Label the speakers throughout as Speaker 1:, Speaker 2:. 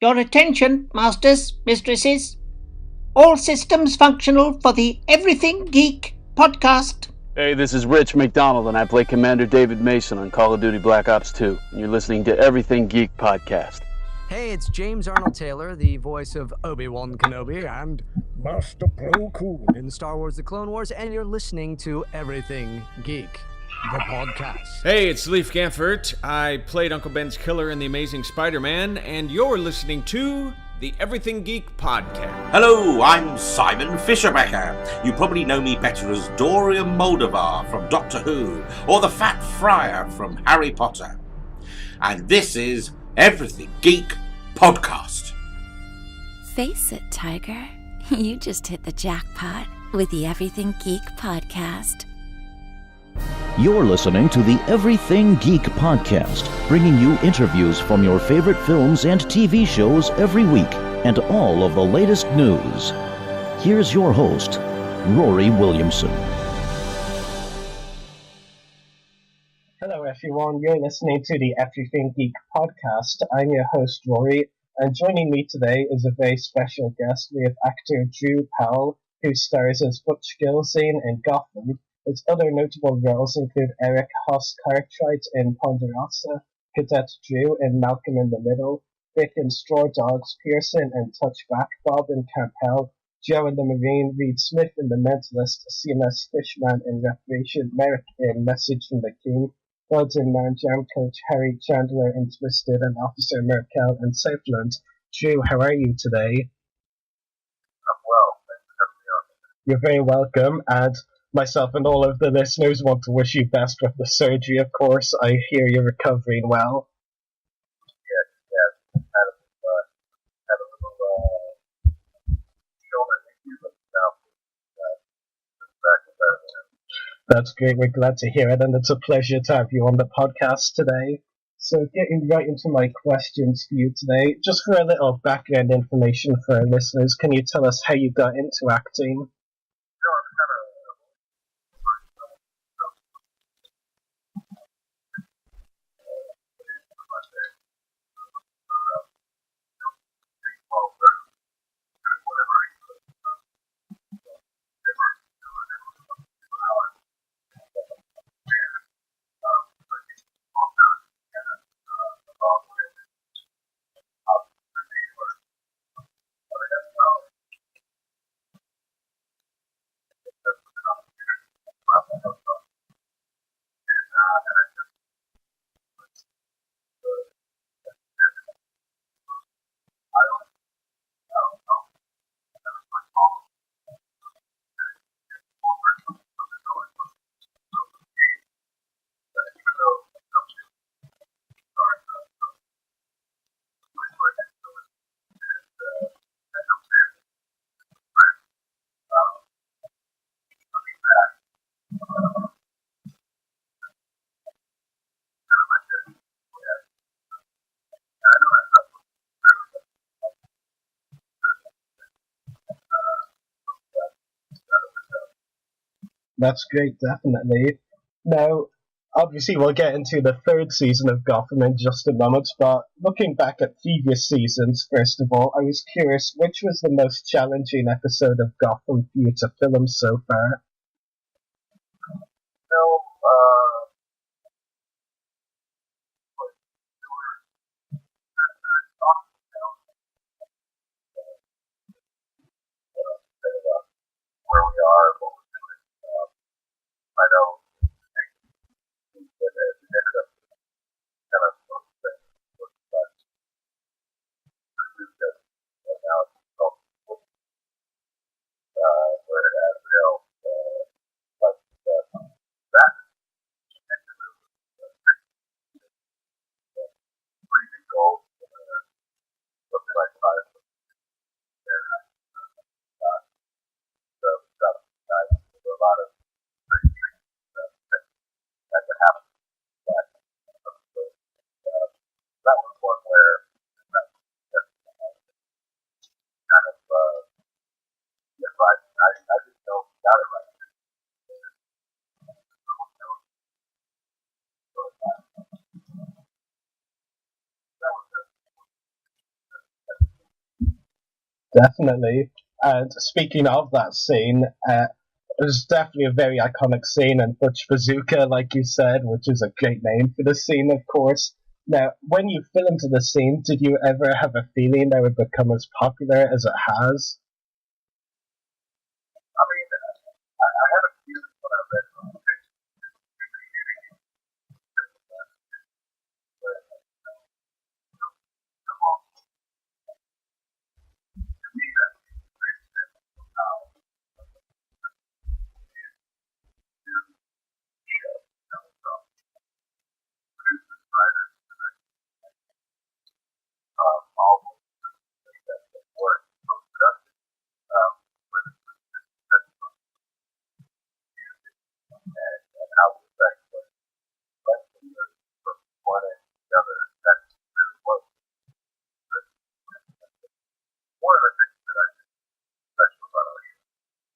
Speaker 1: Your attention, masters, mistresses. All systems functional for the Everything Geek podcast.
Speaker 2: Hey, this is Rich McDonald, and I play Commander David Mason on Call of Duty Black Ops 2. And you're listening to Everything Geek podcast.
Speaker 3: Hey, it's James Arnold Taylor, the voice of Obi-Wan Kenobi and Master Plo Koon in Star Wars The Clone Wars, and you're listening to Everything Geek, the podcast.
Speaker 4: Hey, it's Leif Gamfert. I played Uncle Ben's killer in The Amazing Spider-Man, and you're listening to the Everything Geek podcast.
Speaker 5: Hello, I'm Simon Fisherbecker. You probably know me better as Dorian Moldavar from Doctor Who, or the Fat Friar from Harry Potter. And this is Everything Geek podcast.
Speaker 6: Face it, Tiger. You just hit the jackpot with the Everything Geek podcast.
Speaker 7: You're listening to the Everything Geek podcast, bringing you interviews from your favorite films and TV shows every week, and all of the latest news. Here's your host, Ruari Williamson.
Speaker 8: Hello everyone, you're listening to the Everything Geek podcast. I'm your host, Ruari, and joining me today is a very special guest. We have actor Drew Powell, who stars as Butch Gilzean in Gotham. His other notable roles include Eric Hoss Cartwright in Ponderosa, Cadet Drew in Malcolm in the Middle, Vic in Straw Dogs, Pierson in Touchback, Bob in Campbell, Joe in the Marine, Reede Smith in The Mentalist, CMS Fishman in Reparation, Merrick in Message from the King, Bud in Man Jam Coach, Harry Chandler in Twisted and Officer Merkel, and Southland. Drew, how are you today?
Speaker 9: I'm well, thanks for having me on.
Speaker 8: You're very welcome, and myself and all of the listeners want to wish you best with the surgery, of course. I hear you're recovering well.
Speaker 9: Yes. Had a little shoulder issue, but now back to that.
Speaker 8: That's great. We're glad to hear it, and it's a pleasure to have you on the podcast today. So getting right into my questions for you today, just for a little background information for our listeners, can you tell us how you got into acting? That's great, definitely. Now, obviously we'll get into the third season of Gotham in just a moment, but looking back at previous seasons, first of all, I was curious, which was the most challenging episode of Gotham for you to film so far?
Speaker 9: Where we are, what we're doing. I know it ended up kind of but now it's called where it has real
Speaker 8: Definitely. And speaking of that scene, it was definitely a very iconic scene in Butch Bazooka, like you said, which is a great name for the scene, of course. Now, when you filmed the scene, did you ever have a feeling that it would become as popular as it has?
Speaker 9: I mean, I had a feeling when I read the fiction, but come on, to me that how show, from producers, writers, all that work post production, where the and how the effects was like from one and the other. That's really was one of the things that I think is special about our show.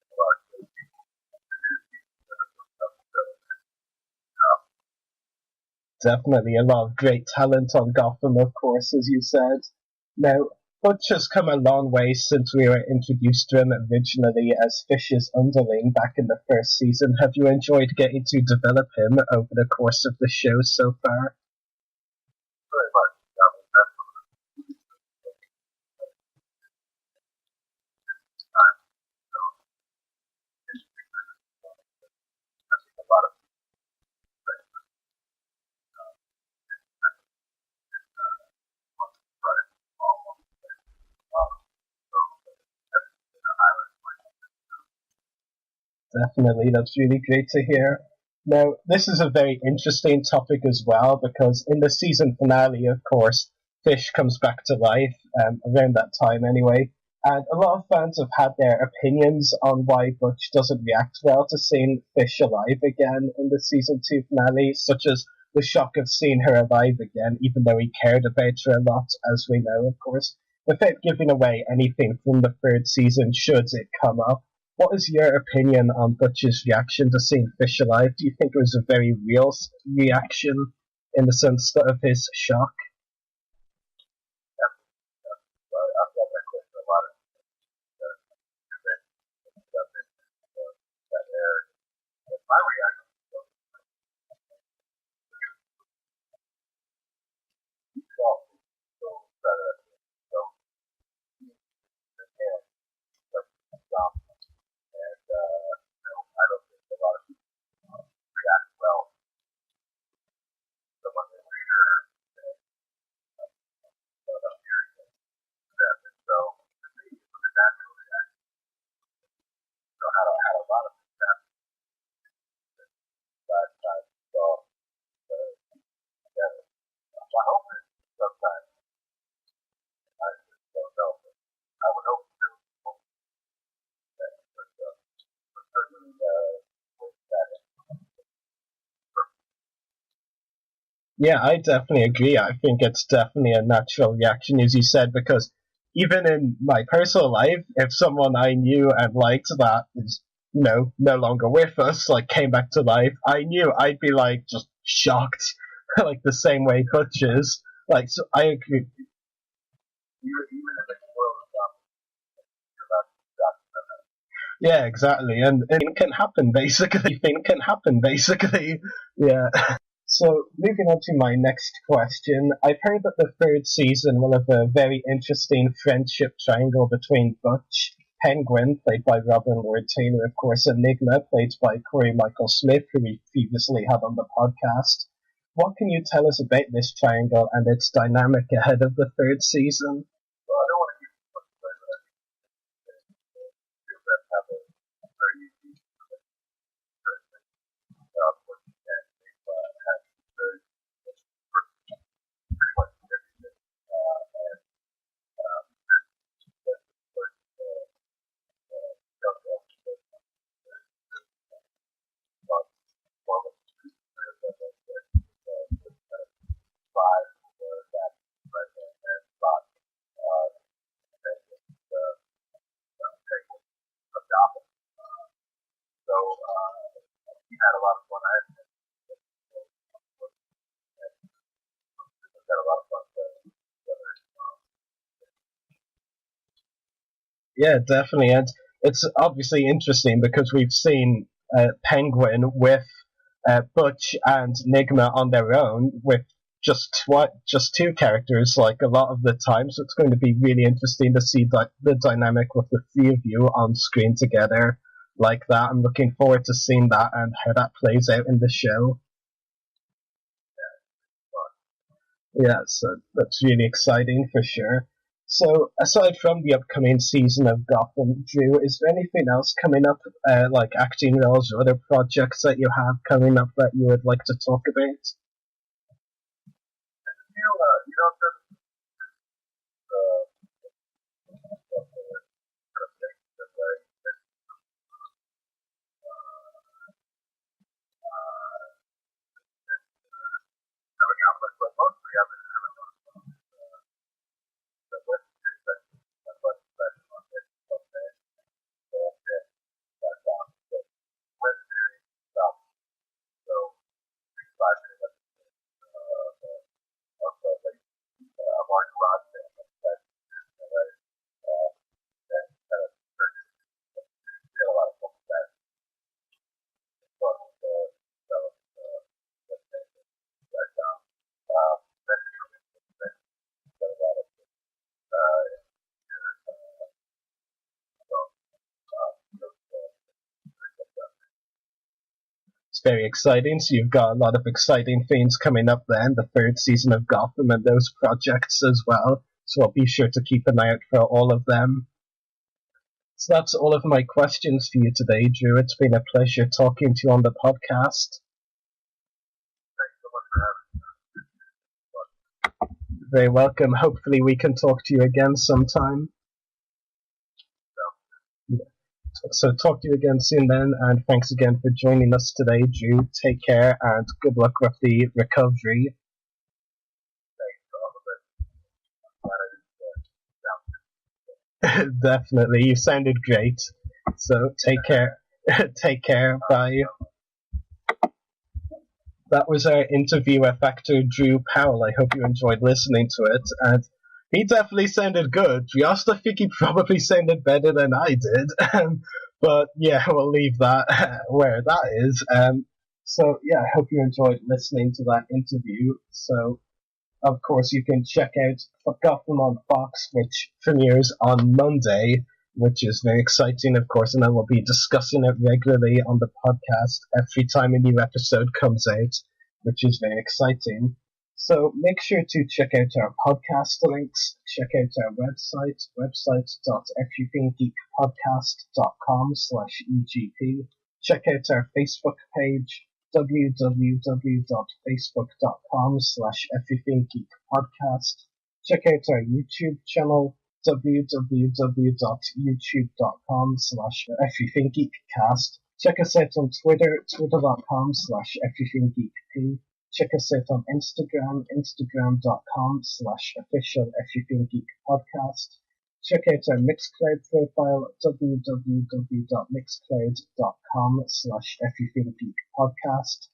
Speaker 9: A lot of good people produce these
Speaker 8: Definitely a lot of great talent on Gotham, of course, as you said. Now, Butch has come a long way since we were introduced to him originally as Fish's underling back in the first season. Have you enjoyed getting to develop him over the course of the show so far?
Speaker 9: very much. I mean, that's one of the time. So I think a lot of
Speaker 8: Definitely, that's really great to hear. Now, this is a very interesting topic as well because in the season finale, of course, Fish comes back to life, around that time anyway, and a lot of fans have had their opinions on why Butch doesn't react well to seeing Fish alive again in the season 2 finale, such as the shock of seeing her alive again, even though he cared about her a lot, as we know, of course, without giving away anything from the third season should it come up. What is your opinion on Butch's reaction to seeing Fish alive? Do you think it was a very real reaction in the sense of his shock?
Speaker 9: I've got that question a lot of stuff that aired. My reaction was so so so again, stop and I don't think a lot of people react well. So when the reader hearing them, and so to me it was a natural reaction. So had a lot of that I saw together. So I hope that sometimes I just don't know, but I would hope there was more that, but certainly with that.
Speaker 8: Yeah, I definitely agree. I think it's definitely a natural reaction, as you said, because even in my personal life, if someone I knew and liked that is, no longer with us, like came back to life, I knew I'd be like just shocked, like the same way Butch is. Like, so I agree.
Speaker 9: Even in the world of you're not shocked.
Speaker 8: Yeah, exactly. And it can happen, basically. Anything can happen, basically. Yeah. So, moving on to my next question. I've heard that the third season will have a very interesting friendship triangle between Butch, Penguin, played by Robin Lord Taylor, of course, and Nygma, played by Corey Michael Smith, who we previously had on the podcast. What can you tell us about this triangle and its dynamic ahead of the third season?
Speaker 9: Well, I don't want to give too much away, but I think that have a very unique person. What you can have very pretty much everything. And five or that right and spot.
Speaker 8: Yeah, definitely. And it's obviously interesting because we've seen Penguin with Butch and Nygma on their own with just two characters like a lot of the time. So it's going to be really interesting to see the dynamic with the three of you on screen together like that. I'm looking forward to seeing that and how that plays out in the show. Yeah, so that's really exciting for sure. So, aside from the upcoming season of Gotham, Drew, is there anything else coming up, like acting roles or other projects that you have coming up that you would like to talk about? It's very exciting. So you've got a lot of exciting things coming up then, the third season of Gotham and those projects as well. So I'll be sure to keep an eye out for all of them. So that's all of my questions for you today, Drew. It's been a pleasure talking to you on the podcast. Very welcome. Hopefully we can talk to you again sometime. So talk to you again soon then, and thanks again for joining us today, Drew. Take care, and good luck with the recovery. Definitely, you sounded great. So take care. Take care. Bye. That was our interview with actor Drew Powell. I hope you enjoyed listening to it, and he definitely sounded good. We also think he probably sounded better than I did. But yeah, we'll leave that where that is. So yeah, I hope you enjoyed listening to that interview. So of course you can check out Gotham on Fox, which premieres on Monday, which is very exciting, of course, and I will be discussing it regularly on the podcast every time a new episode comes out, which is very exciting. So make sure to check out our podcast links, check out our website.everythinggeekpodcast.com/EGP, check out our Facebook page, www.facebook.com/everythinggeekpodcast, check out our YouTube channel, www.youtube.com/everythinggeekcast, check us out on Twitter, twitter.com/everythinggeekp, check us out on Instagram, instagram.com/official-everythinggeekpodcast. Check out our Mixcloud profile, www.mixcloud.com/everythinggeekpodcast.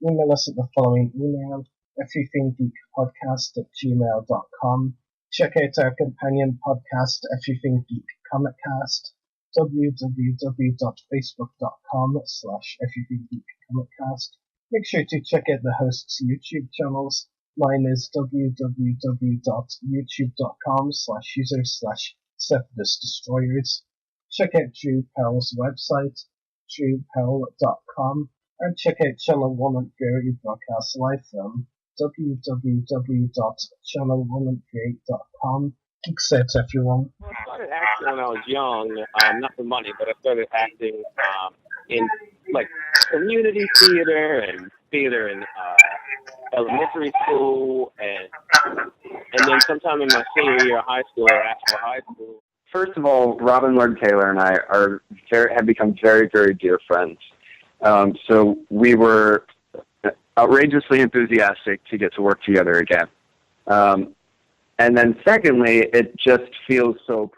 Speaker 8: Email us at the following email, everythinggeekpodcast@gmail.com. Check out our companion podcast, Everything Geek Comiccast, www.facebook.com/everythinggeekcomiccast. Make sure to check out the hosts' YouTube channels. Mine is www.youtube.com/user/Separatist-Destroyers. Check out Drew Powell's website, drewpowell.com, and check out Channel 1 and 3 broadcast live from www.channel138.com. Geek sets, everyone.
Speaker 10: Well, I started acting when I was young, not for money, but I started acting in like community theater and theater in elementary school, and then sometime in my senior year of high school or after high school.
Speaker 11: First of all, Robin Lord Taylor and I have become very, very dear friends. So we were outrageously enthusiastic to get to work together again. And then secondly, it just feels so